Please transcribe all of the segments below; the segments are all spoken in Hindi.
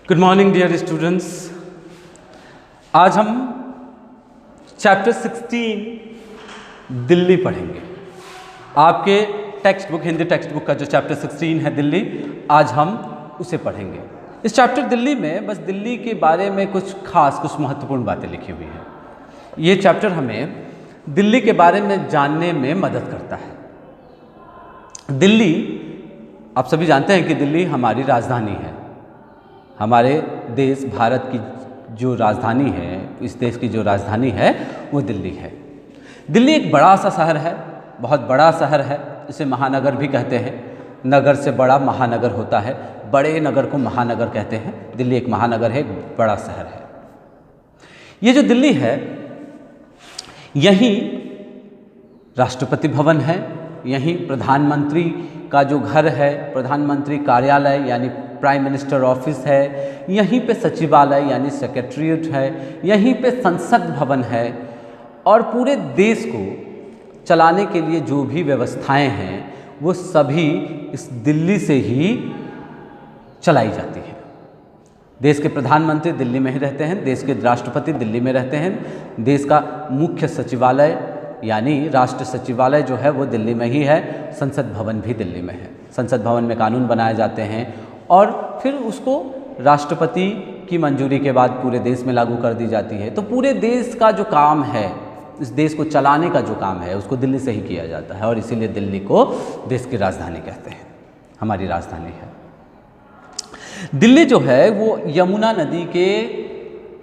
Good morning dear students. आज हम चैप्टर 16 दिल्ली पढ़ेंगे। आपके text book, Hindi text book का जो चैप्टर 16 है दिल्ली, आज हम उसे पढ़ेंगे। इस चैप्टर दिल्ली में बस दिल्ली के बारे में कुछ खास, कुछ महत्वपूर्ण बातें लिखी हुई हैं। ये चैप्टर हमें दिल्ली के बारे में जानने में मदद करता है। दिल्ली, आप सभी जानते हैं कि दिल्ली हमारी राजधानी है। हमारे देश भारत की जो राजधानी है, इस देश की जो राजधानी है वो दिल्ली है। दिल्ली एक बड़ा सा शहर है, बहुत बड़ा शहर है। इसे महानगर भी कहते हैं। नगर से बड़ा महानगर होता है, बड़े नगर को महानगर कहते हैं। दिल्ली एक महानगर है, एक बड़ा शहर है। ये जो दिल्ली है, यहीं राष्ट्रपति भवन है, यहीं प्रधानमंत्री का जो घर है, प्रधानमंत्री कार्यालय यानी प्राइम मिनिस्टर ऑफिस है, यहीं पे सचिवालय यानी सेक्रेटरीट है, यहीं पे संसद भवन है। और पूरे देश को चलाने के लिए जो भी व्यवस्थाएं हैं वो सभी इस दिल्ली से ही चलाई जाती हैं। देश के प्रधानमंत्री दिल्ली में ही रहते हैं, देश के राष्ट्रपति दिल्ली में रहते हैं, देश का मुख्य सचिवालय यानी राष्ट्र सचिवालय जो है वो दिल्ली में ही है, संसद भवन भी दिल्ली में है। संसद भवन में कानून बनाए जाते हैं और फिर उसको राष्ट्रपति की मंजूरी के बाद पूरे देश में लागू कर दी जाती है। तो पूरे देश का जो काम है, इस देश को चलाने का जो काम है, उसको दिल्ली से ही किया जाता है। और इसीलिए दिल्ली को देश की राजधानी कहते हैं, हमारी राजधानी है। दिल्ली जो है वो यमुना नदी के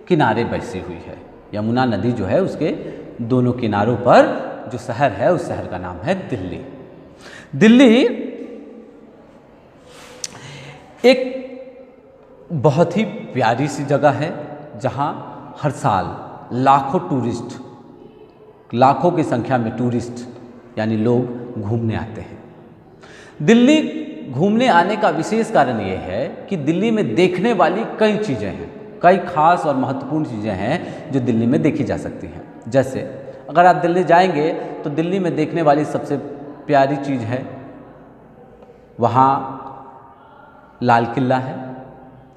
किनारे बसी हुई है। यमुना नदी जो है उसके दोनों किनारों पर जो शहर है, उस शहर का नाम है दिल्ली। दिल्ली एक बहुत ही प्यारी सी जगह है जहां हर साल लाखों टूरिस्ट, लाखों की संख्या में टूरिस्ट यानी लोग घूमने आते हैं। दिल्ली घूमने आने का विशेष कारण ये है कि दिल्ली में देखने वाली कई चीज़ें हैं, कई खास और महत्वपूर्ण चीज़ें हैं जो दिल्ली में देखी जा सकती हैं। जैसे अगर आप दिल्ली जाएंगे तो दिल्ली में देखने वाली सबसे प्यारी चीज़ है, वहाँ लाल किला है।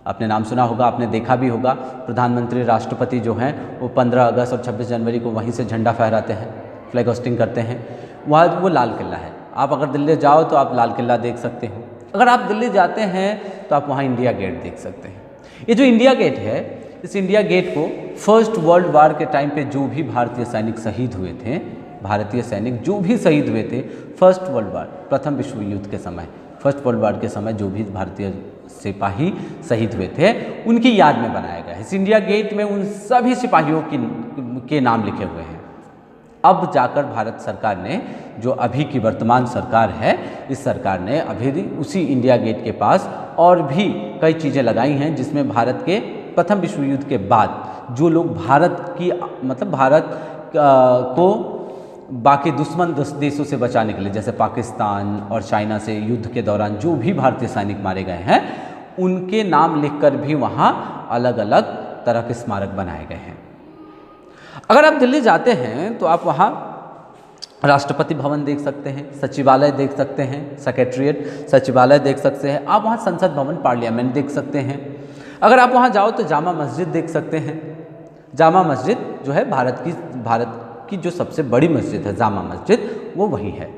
आपने नाम सुना होगा, आपने देखा भी होगा। प्रधानमंत्री, राष्ट्रपति जो हैं वो 15 अगस्त और 26 जनवरी को वहीं से झंडा फहराते हैं, फ्लैग होस्टिंग करते हैं। वहाँ वो लाल किला है। आप अगर दिल्ली जाओ तो आप लाल किला देख सकते हो। अगर आप दिल्ली जाते हैं तो आप वहाँ इंडिया गेट देख सकते हैं। ये जो इंडिया गेट है, इस इंडिया गेट को फर्स्ट वर्ल्ड वार के टाइम पे जो भी भारतीय सैनिक शहीद हुए थे, भारतीय सैनिक जो भी शहीद हुए थे फर्स्ट वर्ल्ड वार, प्रथम विश्व युद्ध के समय, फर्स्ट वर्ल्ड वार के समय जो भी भारतीय सिपाही शहीद हुए थे उनकी याद में बनाया गया है। इस इंडिया गेट में उन सभी सिपाहियों के नाम लिखे हुए हैं। अब जाकर भारत सरकार ने, जो अभी की वर्तमान सरकार है, इस सरकार ने अभी उसी इंडिया गेट के पास और भी कई चीज़ें लगाई हैं जिसमें भारत के प्रथम विश्व युद्ध के बाद जो लोग भारत की, मतलब भारत को बाकी दुश्मन देशों से बचाने के लिए, जैसे पाकिस्तान और चाइना से युद्ध के दौरान जो भी भारतीय सैनिक मारे गए हैं, उनके नाम लिखकर भी वहाँ अलग अलग तरह के स्मारक बनाए गए हैं। अगर आप दिल्ली जाते हैं तो आप वहाँ राष्ट्रपति भवन देख सकते हैं, सचिवालय देख सकते हैं, सेक्रेटरीट सचिवालय देख सकते हैं, आप वहाँ संसद भवन, पार्लियामेंट देख सकते हैं। अगर आप वहाँ जाओ तो जामा मस्जिद देख सकते हैं। जामा मस्जिद जो है भारत की जो सबसे बड़ी मस्जिद है, जामा मस्जिद, वो वही है,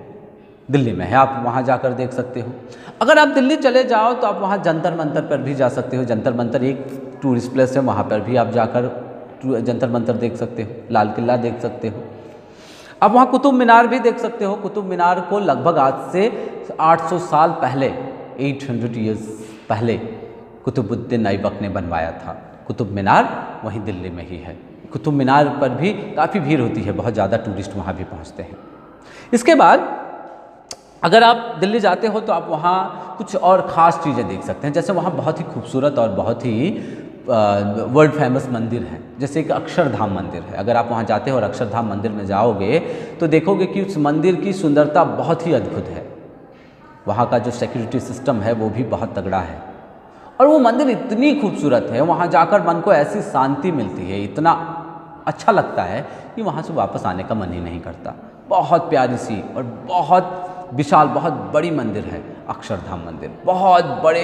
दिल्ली में है। आप वहाँ जाकर देख सकते हो। अगर आप दिल्ली चले जाओ तो आप वहाँ जंतर मंतर पर भी जा सकते हो। जंतर मंतर एक टूरिस्ट प्लेस है, वहाँ पर भी आप जाकर जंतर मंतर देख सकते हो, लाल किला देख सकते हो। आप वहाँ कुतुब मीनार भी देख सकते हो। कुतुब मीनार को लगभग आज से 800 साल पहले, 800 ईयर्स पहले कुतुबुद्दीन ऐबक ने बनवाया था। कुतुब मीनार वहीं दिल्ली में ही है। कुतुब मीनार पर भी काफ़ी भीड़ होती है, बहुत ज़्यादा टूरिस्ट वहाँ भी पहुँचते हैं। इसके बाद अगर आप दिल्ली जाते हो तो आप वहाँ कुछ और ख़ास चीज़ें देख सकते हैं। जैसे वहाँ बहुत ही खूबसूरत और बहुत ही वर्ल्ड फेमस मंदिर है, जैसे कि अक्षरधाम मंदिर है। अगर आप वहाँ जाते हो और अक्षरधाम मंदिर में जाओगे तो देखोगे कि उस मंदिर की सुंदरता बहुत ही अद्भुत है। वहाँ का जो सिक्योरिटी सिस्टम है वो भी बहुत तगड़ा है और वो मंदिर इतनी खूबसूरत है, वहाँ जाकर मन को ऐसी शांति मिलती है, इतना अच्छा लगता है कि वहाँ से वापस आने का मन ही नहीं करता। बहुत प्यारी सी और बहुत विशाल, बहुत बड़ी मंदिर है। अक्षरधाम मंदिर। बहुत बड़े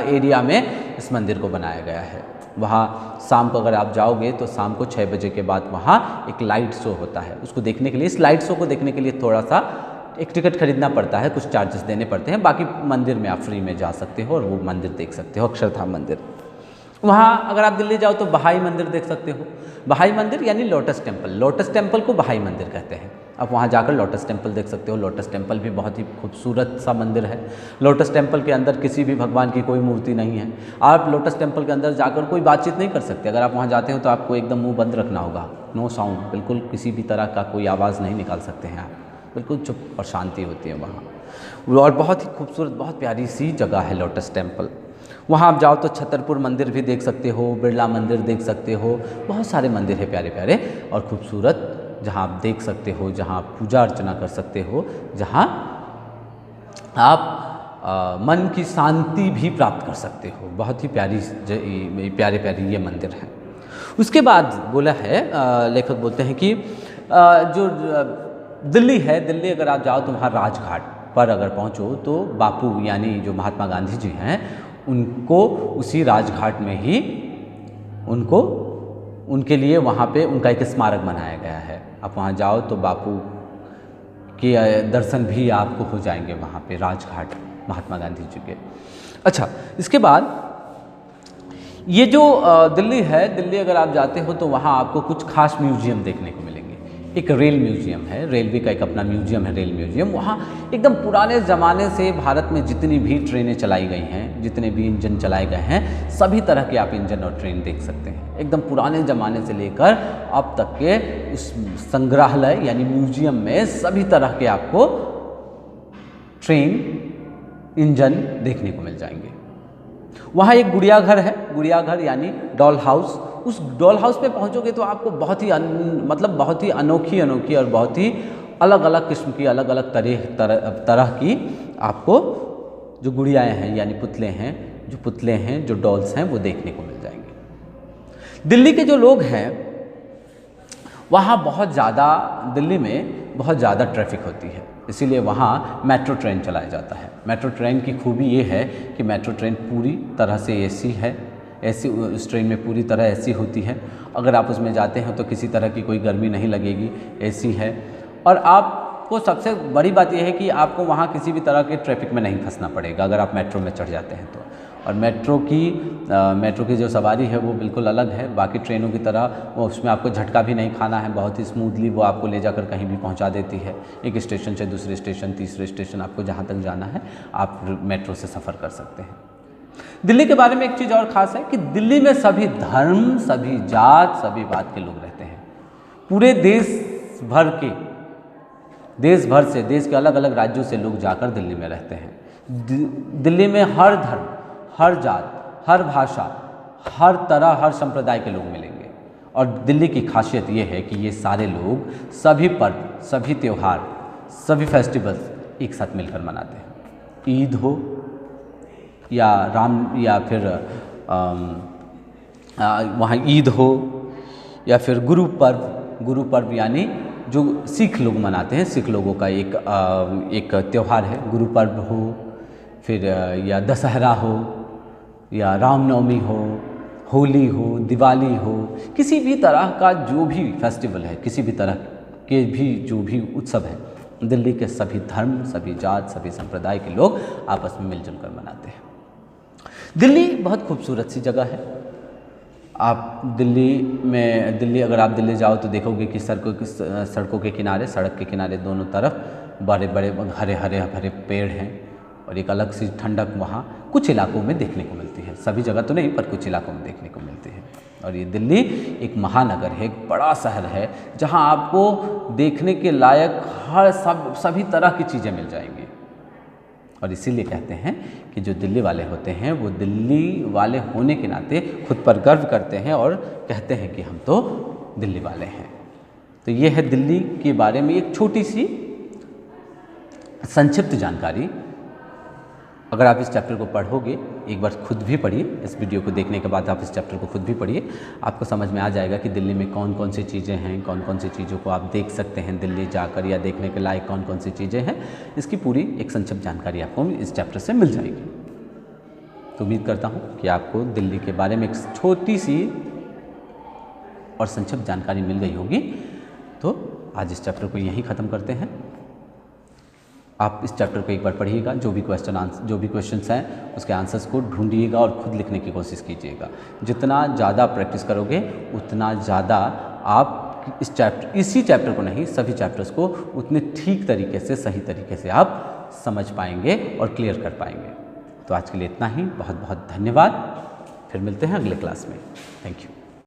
एरिया में इस मंदिर को बनाया गया है। वहाँ शाम को अगर आप जाओगे तो शाम को 6 बजे के बाद वहाँ एक लाइट शो होता है। उसको देखने के लिए, इस लाइट शो को देखने के लिए थोड़ा सा एक टिकट खरीदना पड़ता है, कुछ चार्जेस देने पड़ते हैं। बाकी मंदिर में आप फ्री में जा सकते हो और वो मंदिर देख सकते हो, अक्षरधाम मंदिर। वहाँ अगर आप दिल्ली जाओ तो बहाई मंदिर देख सकते हो। बहाई मंदिर यानी लोटस टेम्पल, लोटस टेम्पल को बहाई मंदिर कहते हैं। आप वहाँ जाकर लोटस टेम्पल देख सकते हो। लोटस टेम्पल भी बहुत ही खूबसूरत सा मंदिर है। लोटस टेम्पल के अंदर किसी भी भगवान की कोई मूर्ति नहीं है। आप लोटस टेम्पल के अंदर जाकर कोई बातचीत नहीं कर सकते। अगर आप वहाँ जाते हो तो आपको एकदम मुंह बंद रखना होगा, नो साउंड, बिल्कुल किसी भी तरह का कोई आवाज़ नहीं निकाल सकते हैं आप, बिल्कुल चुप और शांति होती है वहाँ। और बहुत ही खूबसूरत, बहुत प्यारी सी जगह है लोटस टेम्पल। वहाँ आप जाओ तो छतरपुर मंदिर भी देख सकते हो, बिरला मंदिर देख सकते हो। बहुत सारे मंदिर है प्यारे प्यारे और खूबसूरत, जहाँ आप देख सकते हो, जहाँ आप पूजा अर्चना कर सकते हो, जहाँ आप मन की शांति भी प्राप्त कर सकते हो। बहुत ही प्यारे प्यारे ये मंदिर हैं। उसके बाद बोला है लेखक बोलते हैं कि जो दिल्ली है, दिल्ली अगर आप जाओ तो वहाँ राजघाट पर अगर पहुँचो तो बापू यानी जो महात्मा गांधी जी हैं उनको उसी राजघाट में ही उनके लिए वहाँ पे उनका एक स्मारक बनाया गया है। आप वहाँ जाओ तो बापू के दर्शन भी आपको हो जाएंगे वहाँ पे राजघाट महात्मा गांधी जी के। अच्छा, इसके बाद ये जो दिल्ली है, दिल्ली अगर आप जाते हो तो वहाँ आपको कुछ खास म्यूजियम देखने को मिलेंगे। एक रेल म्यूजियम है, रेलवे का एक अपना म्यूजियम है, रेल म्यूजियम। वहाँ एकदम पुराने ज़माने से भारत में जितनी भी ट्रेनें चलाई गई हैं, जितने भी इंजन चलाए गए हैं, सभी तरह के आप इंजन और ट्रेन देख सकते हैं। एकदम पुराने ज़माने से लेकर अब तक के उस संग्रहालय यानी म्यूजियम में सभी तरह के आपको ट्रेन, इंजन देखने को मिल जाएंगे। वहाँ एक गुड़ियाघर है, गुड़ियाघर यानी डॉल हाउस। उस डॉल हाउस पे पहुँचोगे तो आपको बहुत ही बहुत ही अनोखी और बहुत ही अलग अलग किस्म की, अलग अलग तरह की आपको जो गुड़ियाएँ हैं यानी पुतले हैं, जो डॉल्स हैं, वो देखने को मिल जाएंगे। दिल्ली के जो लोग हैं वहाँ दिल्ली में बहुत ज़्यादा ट्रैफिक होती है, इसीलिए वहाँ मेट्रो ट्रेन चलाया जाता है। मेट्रो ट्रेन की खूबी ये है कि मेट्रो ट्रेन पूरी तरह से एसी है। उस ट्रेन में पूरी तरह एसी होती है। अगर आप उसमें जाते हैं तो किसी तरह की कोई गर्मी नहीं लगेगी, एसी है। और आपको सबसे बड़ी बात यह है कि आपको वहाँ किसी भी तरह के ट्रैफिक में नहीं फंसना पड़ेगा अगर आप मेट्रो में चढ़ जाते हैं तो। और मेट्रो की जो सवारी है वो बिल्कुल अलग है बाकी ट्रेनों की तरह। वो उसमें आपको झटका भी नहीं खाना है, बहुत ही स्मूथली वो आपको ले जाकर कहीं भी पहुंचा देती है। एक स्टेशन से दूसरे स्टेशन, तीसरे स्टेशन, आपको जहां तक जाना है आप मेट्रो से सफ़र कर सकते हैं। दिल्ली के बारे में एक चीज़ और ख़ास है कि दिल्ली में सभी धर्म, सभी जात, सभी बात के लोग रहते हैं। पूरे देश भर से, देश के अलग अलग राज्यों से लोग जाकर दिल्ली में रहते हैं। दिल्ली में हर धर्म, हर जात, हर भाषा, हर तरह, हर संप्रदाय के लोग मिलेंगे। और दिल्ली की खासियत ये है कि ये सारे लोग सभी पर्व, सभी त्यौहार, सभी फेस्टिवल्स एक साथ मिलकर मनाते हैं। ईद हो या फिर वहाँ ईद हो या फिर गुरु पर्व यानी जो सिख लोग मनाते हैं, सिख लोगों का एक त्यौहार है। गुरु पर्व हो फिर या दशहरा हो या रामनवमी हो, होली हो, दिवाली हो, किसी भी तरह का जो भी फेस्टिवल है, किसी भी तरह के भी जो भी उत्सव है, दिल्ली के सभी धर्म, सभी जात, सभी संप्रदाय के लोग आपस में मिलजुल कर मनाते हैं। दिल्ली बहुत खूबसूरत सी जगह है। आप दिल्ली अगर आप दिल्ली जाओ तो देखोगे कि सड़कों के किनारे, सड़क के किनारे दोनों तरफ बड़े बड़े हरे पेड़ हैं और एक अलग सी ठंडक वहाँ कुछ इलाकों में देखने को मिलती है। सभी जगह तो नहीं पर कुछ इलाकों में देखने को मिलती है। और ये दिल्ली एक महानगर है, एक बड़ा शहर है जहाँ आपको देखने के लायक सभी तरह की चीज़ें मिल जाएंगी। और इसीलिए कहते हैं कि जो दिल्ली वाले होते हैं वो दिल्ली वाले होने के नाते खुद पर गर्व करते हैं और कहते हैं कि हम तो दिल्ली वाले हैं। तो ये है दिल्ली के बारे में एक छोटी सी संक्षिप्त जानकारी। अगर आप इस चैप्टर को पढ़ोगे, एक बार खुद भी पढ़िए, इस वीडियो को देखने के बाद आप इस चैप्टर को खुद भी पढ़िए, आपको समझ में आ जाएगा कि दिल्ली में कौन कौन सी चीज़ें हैं, कौन कौन सी चीज़ों को आप देख सकते हैं दिल्ली जाकर, या देखने के लायक कौन कौन सी चीज़ें हैं। इसकी पूरी एक संक्षिप्त जानकारी आपको इस चैप्टर से मिल जाएगी। तो उम्मीद करता हूँ कि आपको दिल्ली के बारे में एक छोटी सी और संक्षिप्त जानकारी मिल गई होगी। तो आज इस चैप्टर को यहीं ख़त्म करते हैं। आप इस चैप्टर को एक बार पढ़िएगा, जो भी क्वेश्चंस हैं उसके आंसर्स को ढूंढिएगा और खुद लिखने की कोशिश कीजिएगा। जितना ज़्यादा प्रैक्टिस करोगे उतना ज़्यादा आप इसी चैप्टर को नहीं, सभी चैप्टर्स को उतने ठीक तरीके से, सही तरीके से आप समझ पाएंगे और क्लियर कर पाएंगे। तो आज के लिए इतना ही। बहुत बहुत धन्यवाद। फिर मिलते हैं अगले क्लास में। Thank you.